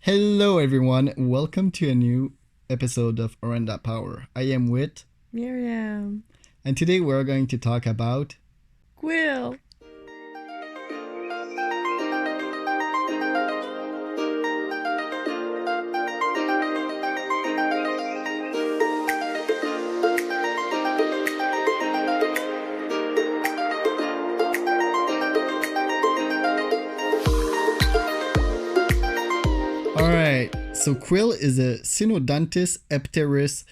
Hello, everyone. Welcome to a new episode of Orenda Power. I am Wit, Miriam. and today we're going to talk about. Quill. Alright, so quill is a Synodontis Eupterus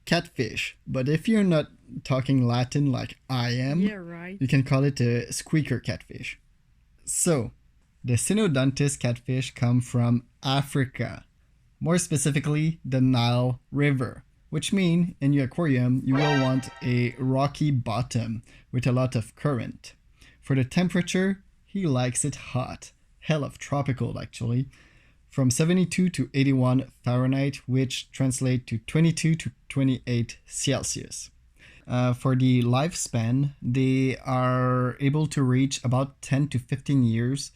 catfish, but if you're not talking Latin like I am, Yeah, right. you can call it a squeaker catfish. So, the Synodontis catfish come from Africa, more specifically the Nile River, which means in your aquarium you will want a rocky bottom with a lot of current. For the temperature, he likes it hot, hell of tropical actually, from 72 to 81 Fahrenheit, which translate to 22 to 28 Celsius. For the lifespan, they are able to reach about 10 to 15 years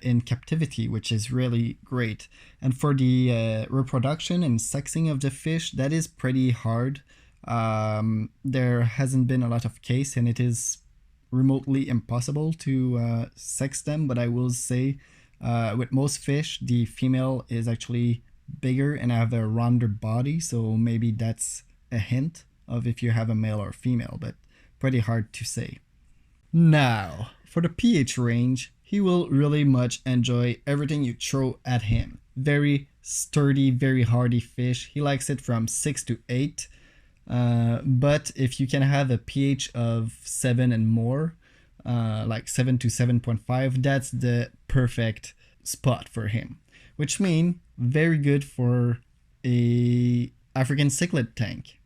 in captivity, which is really great. And for the reproduction and sexing of the fish, that is pretty hard. There hasn't been a lot of case, and it is remotely impossible to sex them. But I will say, with most fish, the female is actually bigger and have a rounder body, so maybe that's a hint of if you have a male or female, but pretty hard to say. Now, for the pH range, he will really much enjoy everything you throw at him. Very sturdy, very hardy fish. He likes it from 6 to 8. But if you can have a pH of 7 and more, like 7 to 7.5, that's the perfect spot for him. Which means very good for a African cichlid tank.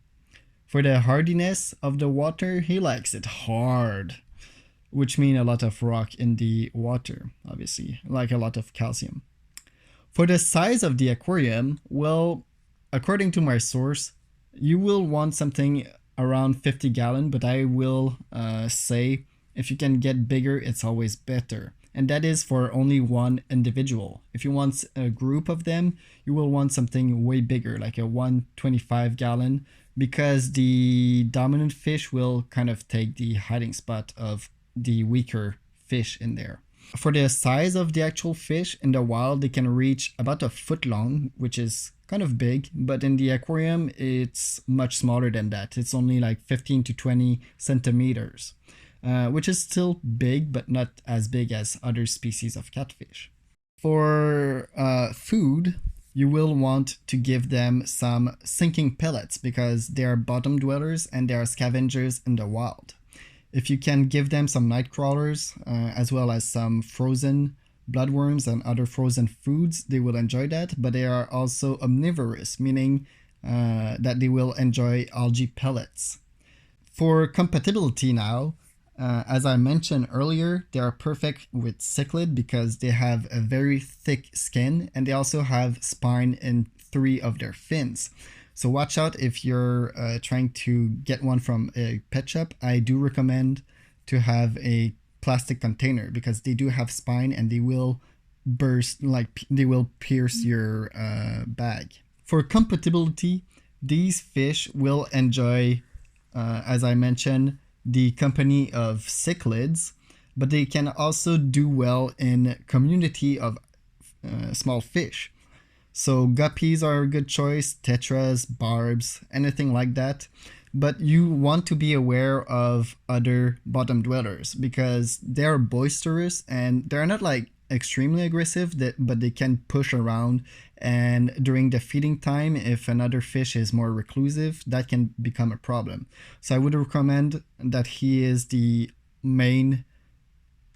For the hardiness of the water, he likes it hard, which means a lot of rock in the water, obviously, like a lot of calcium. For the size of the aquarium, well, according to my source, you will want something around 50 gallon, but I will say if you can get bigger, it's always better. And that is for only one individual. If you want a group of them, you will want something way bigger, like a 125 gallon, because the dominant fish will kind of take the hiding spot of the weaker fish in there. For the size of the actual fish, in the wild, they can reach about a foot long, which is kind of big, but in the aquarium, it's much smaller than that. It's only like 15 to 20 centimeters. Which is still big, but not as big as other species of catfish. For food, you will want to give them some sinking pellets because they are bottom dwellers and they are scavengers in the wild. If you can give them some night crawlers, as well as some frozen bloodworms and other frozen foods, they will enjoy that, but they are also omnivorous, meaning that they will enjoy algae pellets. For compatibility now, as I mentioned earlier, they are perfect with cichlid because they have a very thick skin and they also have spine in 3 of their fins. So watch out if you're trying to get one from a pet shop. I do recommend to have a plastic container because they do have spine and they will burst, like they will pierce your bag. For compatibility, these fish will enjoy, as I mentioned, the company of cichlids, but they can also do well in community of small fish. So guppies are a good choice, tetras, barbs, anything like that. But you want to be aware of other bottom dwellers because they're boisterous and they're not like extremely aggressive, but they can push around. And during the feeding time, if another fish is more reclusive, that can become a problem. So I would recommend that he is the main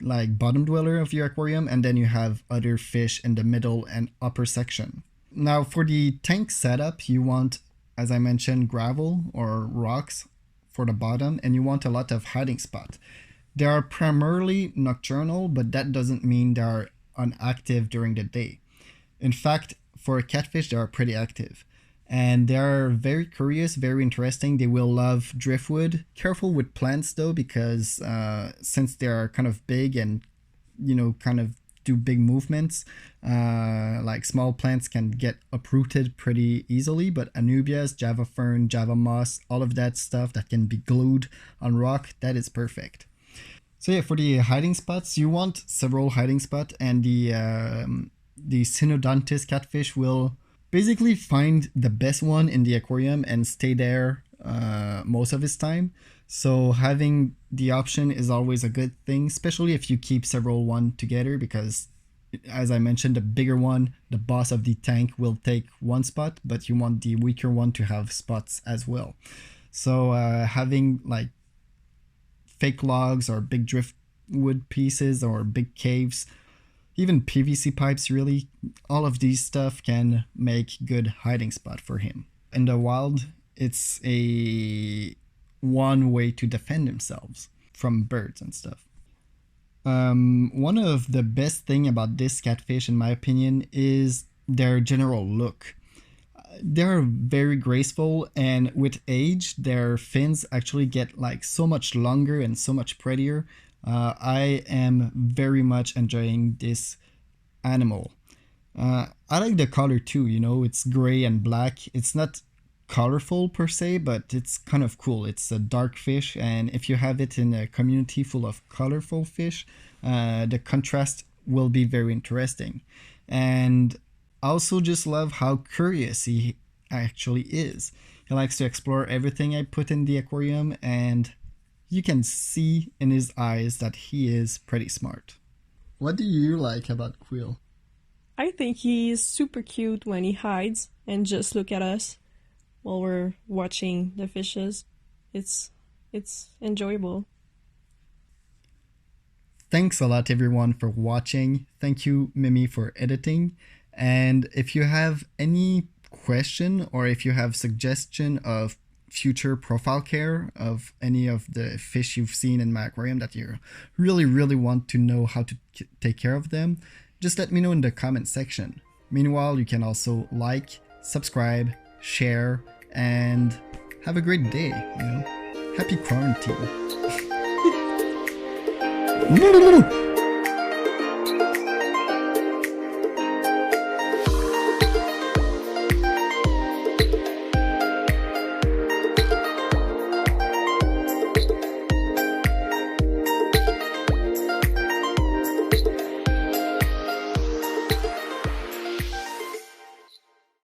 like bottom dweller of your aquarium, and then you have other fish in the middle and upper section. Now for the tank setup, you want, as I mentioned, gravel or rocks for the bottom, and you want a lot of hiding spot. They are primarily nocturnal, but that doesn't mean they are inactive during the day. In fact, for a catfish, they are pretty active. And they are very curious, very interesting. They will love driftwood. Careful with plants though, because since they are kind of big and, kind of do big movements. Like small plants can get uprooted pretty easily, but anubias, java fern, java moss, all of that stuff that can be glued on rock, that is perfect. So yeah, for the hiding spots, you want several hiding spots, and the Synodontis catfish will basically find the best one in the aquarium and stay there most of its time. So having the option is always a good thing, especially if you keep several one together, because as I mentioned, the bigger one, the boss of the tank, will take one spot, but you want the weaker one to have spots as well. So having like fake logs or big driftwood pieces or big caves, even PVC pipes, really, all of these stuff can make good hiding spot for him. In the wild, it's a one way to defend themselves from birds and stuff. One of the best thing about this catfish, in my opinion, is their general look. They're very graceful, and with age, their fins actually get like so much longer and so much prettier. I am very much enjoying this animal. I like the color too, you know, it's gray and black. It's not colorful per se, but it's kind of cool. It's a dark fish, and if you have it in a community full of colorful fish, the contrast will be very interesting. And I also just love how curious he actually is. He likes to explore everything I put in the aquarium, and you can see in his eyes that he is pretty smart. What do you like about Quill? I think he's super cute when he hides and just look at us while we're watching the fishes. It's enjoyable. Thanks a lot everyone for watching. Thank you Mimi for editing. And if you have any question or if you have suggestion of future profile care of any of the fish you've seen in my aquarium that you really want to know how to take care of them, just let me know in the comment section. Meanwhile, you can also like, subscribe, share, and have a great day, you know? Happy quarantine.